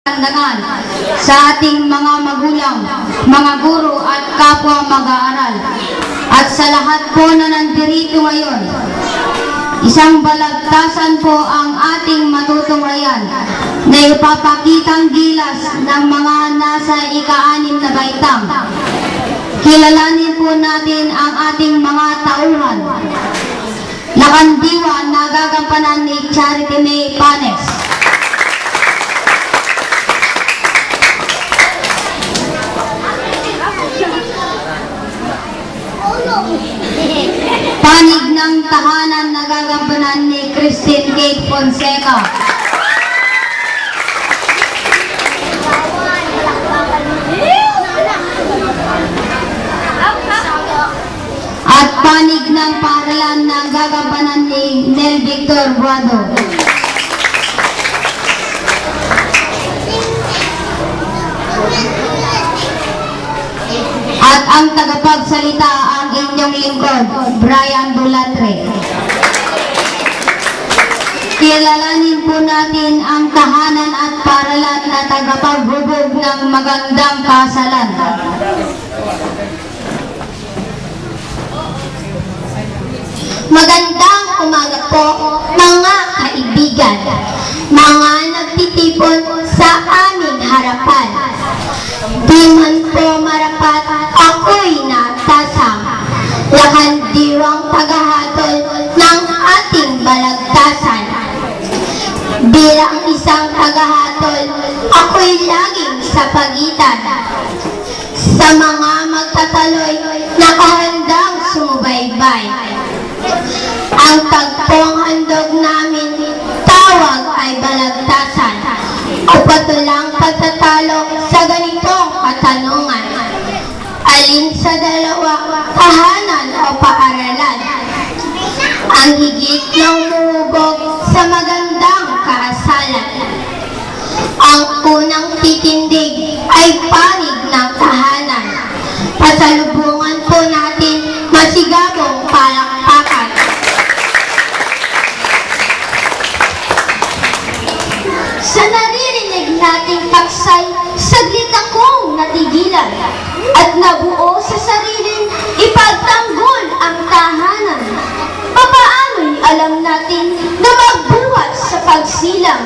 kagandahan sa ating mga magulang, mga guro at kapwa mag-aaral. At sa lahat po na nandirito ngayon, isang balagtasan po ang ating matutunghayan na ipapakitang gilas ng mga nasa ika-6 na baitang. Kilalanin po natin ang ating mga tauhan. Lakandiwa na gagampanan ni Charity May Panes. Panig ng tahanan na gagampanan ni Christine Kate Fonseca. At panig ng paaralan na gagampanan ni Nel Victor Buado. At ang tagapagsalita ang inyong lingkod, Brian Dulatre. Kilalanin po natin ang tahanan at paaralan na tagapaghubog ng magandang kasalan. Magandang umaga po, mga kaibigan, mga nagtitipon sa aming harapan. Di man po marapat, ako'y natasang lakandiwang paghahatol ng ating balagtasan. Bilang isang paghahatol, ako'y laging sa pagitan. Sa mga magtataloy, nakahandang sumubaybay. Ang tagpong handog namin, tawag ay balagtasan o patulang pagtatalo sa ganitong katanungan. Alin sa dalawa, tahanan o paaralan? Ang higit ng humubog sa magandang kasalan. Ang unang titindig ay panig ng tahanan. Pasalubungan po natin masigabong palakpakan. Sa naririnig nating paksay, saglit akong natigilan at nabuo sa sariling ipagtanggol ang tahanan. Papaano'y alam natin na magbuhat sa pagsilang.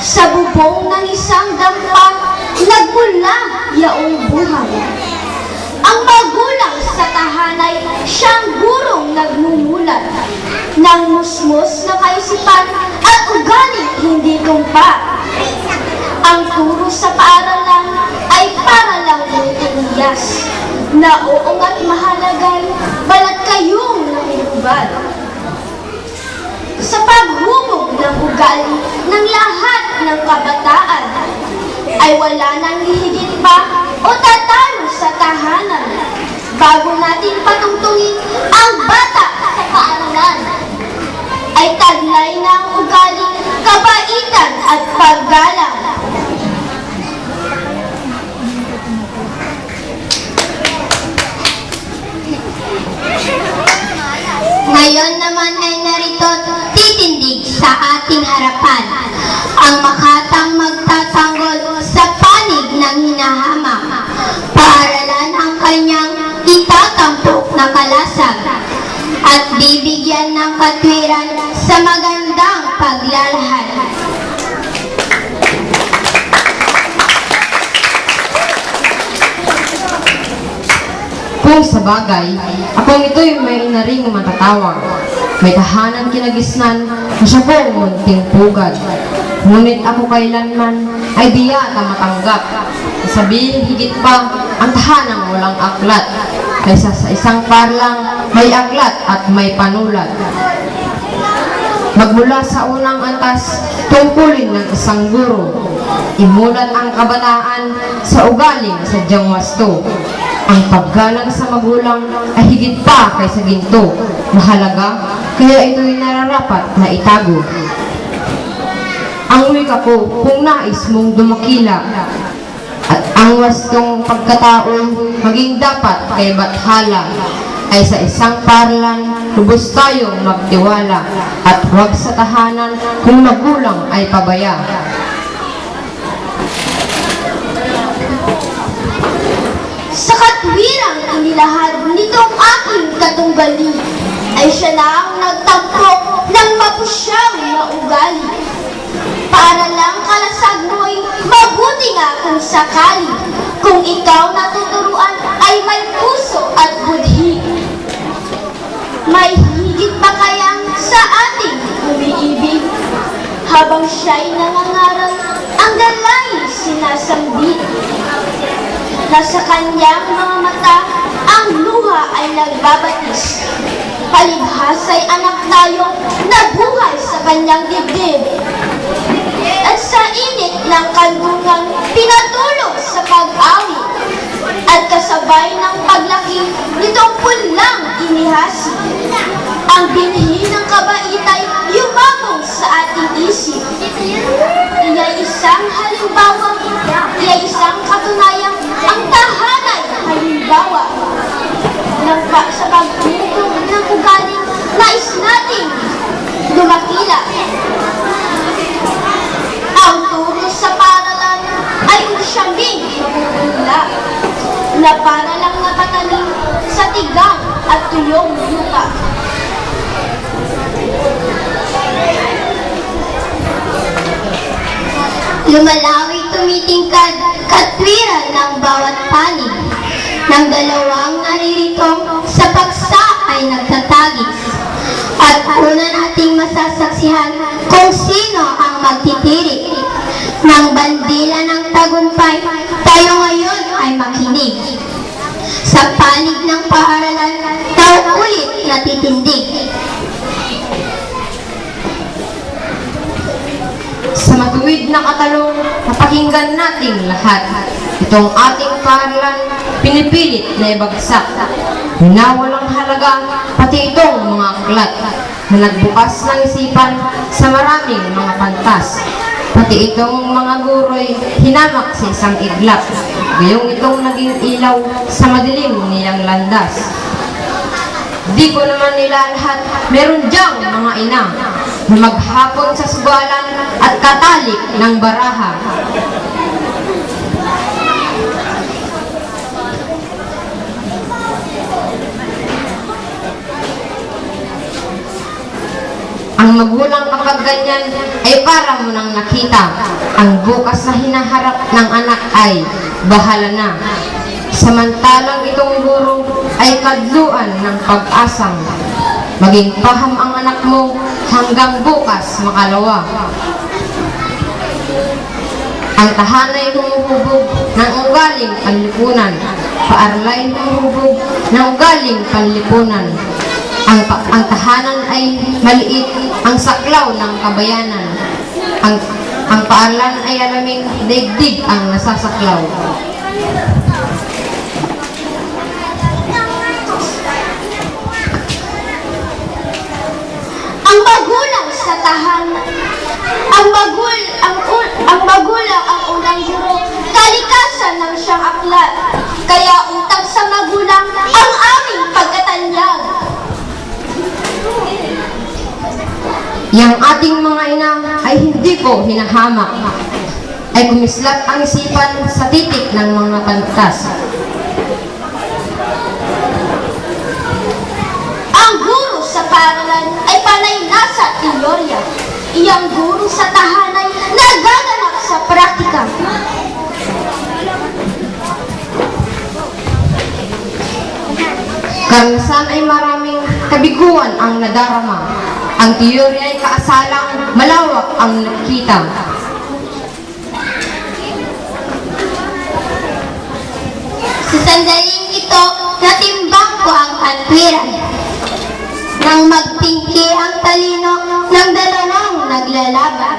Sa bubong ng isang dampa, nagmula yaong buhay. Ang magulang sa tahanay, siyang gurong nagmumulat ng musmos na kaisipan at ugaling hindi tumpa. Ang turo sa paaralan ay para lang tiyas na oo at mahalagay, balat kayong nanginubad. Sa paghubog ng ugali ng lahat ng kabataan, ay wala nang hihigit pa o tatalo sa tahanan bago natin patungtungin ang bata sa paaralan. Ay taglay ng ugali, kabaitan at paggalang. Ngayon naman ay narito titindig sa ating harapan ang makatang magtatanggol sa panig ng hinahamak. Paaralan ang kanyang itatampok na kalasag at bibigyan ng katwiran sa magandang paglalahad. Kung sa bagay, akong ito'y may inaring matatawag. May tahanan kinagisnan, na siya po munting pugad. Ngunit ako kailanman ay di yata matanggap. Sabihin higit pa ang tahanang walang aklat. Kaysa sa isang parlang may aklat at may panulat. Magmula sa unang antas, tungkulin ng isang guro. Imulat ang kabataan sa ugaling sadyang wasto. Ang paggalang sa magulang ay higit pa kaysa ginto. Mahalaga, kaya ito'y nararapat na itago. Ang wika ko kung nais mong dumakila, at ang wastong pagkatao maging dapat kay bathala, ay sa isang paaralan lubos tayong magtiwala, at huwag sa tahanan kung magulang ay pabaya. ilahad nitong aking katunggali ay siya na ang nagtampo ng mapusyang na ugali. Para lang kalasag mo'y mabuti nga kung sakali, kung ikaw natuturuan ay may puso at budhi. May higit pa kayang sa ating umiibig, habang siya'y nangangaral, ang dalangin sinasambit. Nasa kanyang mga mata, ang luha ay nagbabatis. Palibhasa'y anak tayo na buhay sa kanyang dibdib. At sa init ng kandungan, pinatulog sa pag-awi. At kasabay ng paglaki, nitong pulang inihasi. Ang binhi ng kabaitay yumabong sa ating isip. Iya'y isang halimbawa, iya'y isang katunayang ang tahanay halimbawa. Sa pagtutong ng ugali, nais nating lumakila. Ang turo sa paralan ay usyambing magugula, na para lang napatalim sa tigang at tuyong lupa. Lumalawi tumitingkad katwiran ng bawat panig, ng dalawang naririto sa paksa ay nagtatagis. At una nating masasaksihan kung sino ang magtitirik ng bandila ng tagumpay. Tayo ngayon ay makinig. Sa panig ng paaralan, tayo ulit natitindig. Sa matuwid na katalong, napakinggan nating lahat. Itong ating paaralan, pinipilit na ibagsak. Winawalang halaga, pati itong mga aklat na nagbukas ng isipan sa maraming mga pantas. Pati itong mga guro'y hinamak sa isang iglap. Gayong itong naging ilaw sa madilim niyang landas. Di ko naman nila lahat, meron diyang mga ina na maghapon sa sugalan at katalik ng baraha. Ang magulang kapag ganyan ay para mo nang nakita. Ang bukas na hinaharap ng anak ay bahala na. Samantalang itong guro ay kadluan ng pag-asang maging paham ang anak mo hanggang bukas makalawa. Ang tahanay humuhubog ng ugaling panlipunan, paarlay humuhubog ng ugaling panlipunan. Ang tahanan ay maliit, ang saklaw ng kabayanan. Ang paaralan ay alaming daigdig ang nasasaklaw. Ang magulang sa tahanan, ang magulang ang unang guro, kalikasan ng siyang aklat. Kaya utang sa magulang ang aming pagkatanyag. Yang ating mga ina ay hindi ko hinahamak, ay kumislat ang isipan sa titik ng mga pantas. Ang guro sa paaralan ay panay nasa teorya. Iyang guro sa tahanay nagaganap sa praktika. Karanasan ay maraming kabiguan ang nadarama. Ang teorya ay kaasalang malawak ang nakita. Sa sandaling ito, natimbang ko ang katwiran. Nang magtingki ang talino ng dalawang naglalaban.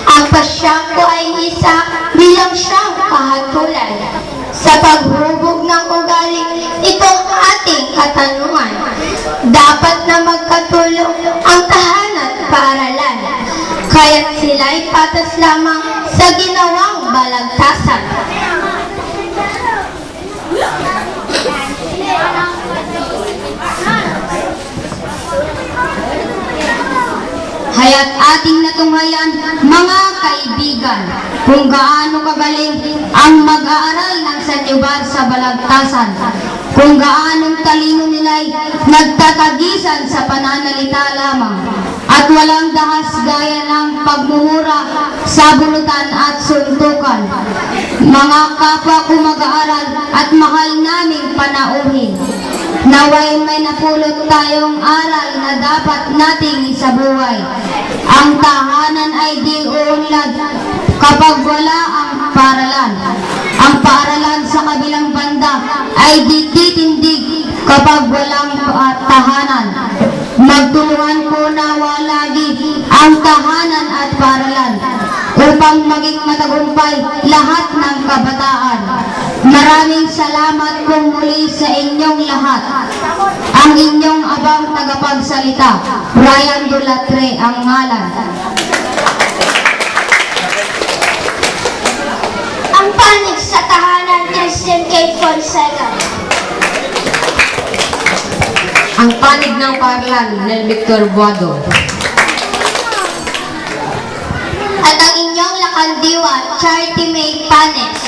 Ang pasya ko ay isa bilang siyang kahatulan. Sa paghubog ng ugali, itong ating katanungan. Dapat na magkatulong ang tahanan at paaralan. Kaya't sila'y patas lamang sa ginawang balagtasan. Kaya't ating natunghayan, mga kaibigan, kung gaano kagaling ang mag-aaral ng sanlibutan sa balagtasan. kung gaanong talino nila'y nagtatagisan sa pananalita lamang at walang dahas gaya ng pagmumura, sabulutan at suntukan. Mga kapwa ko mag-aaral at mahal naming panauhin, naway may napulot tayong aral na dapat nating isabuhay. Ang tahanan ay di uunlad kapag wala ang paaralan. Ang paaralan sa kabilang banda ay di titindig kapag walang tahanan. Magtulungan po nawa lagi ang tahanan at paaralan upang maging matagumpay lahat ng kabataan. Maraming salamat po muli sa inyong lahat. Ang inyong abang tagapagsalita, Brian Dulatre ang ngalan. Ang panig sa tahanan, Christian Kate Fonseca. Ang panig ng paaralan, Nel Victor Buado. At ang inyong lakandiwa, Charity May Panes.